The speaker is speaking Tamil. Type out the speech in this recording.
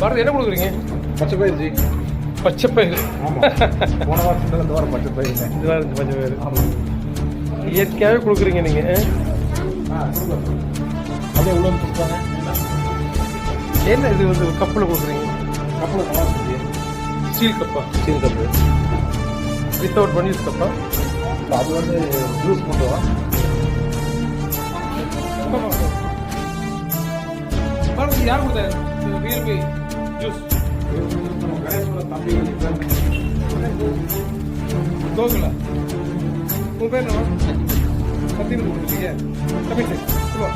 பாரதி என்ன கொடுக்குறீங்க? பச்சை பயிர் ஜி. பச்சை பயிர். ஆமாம், போன வாரத்துல இந்த வாரம் பச்சை பயிர். இதுதான் இருந்துச்சு பச்சை பயிர். ஆமாம், இயற்கையாகவே கொடுக்குறீங்க நீங்கள். கொடுக்கலாம். அப்படியே உள்ள வந்து கொடுத்தாங்க. என்ன இது வந்து கப்பில் கொடுக்குறீங்க? கப்பலை நல்லா இருந்துச்சு. ஸ்டீல் கப்பா? Steel cup. வித்தவுட் பனியூஸ் கப்பா? அது வந்து ஜூஸ் மட்டும் தான். பாரதி யார் கொடுத்தா ரியல்மி ஜூஸ்? கணேசோட தம்பி கோகுலா. உங்கள் பேர் என்ன? சத்தியம் கொடுத்துருக்கீங்க. தமிழ் சார்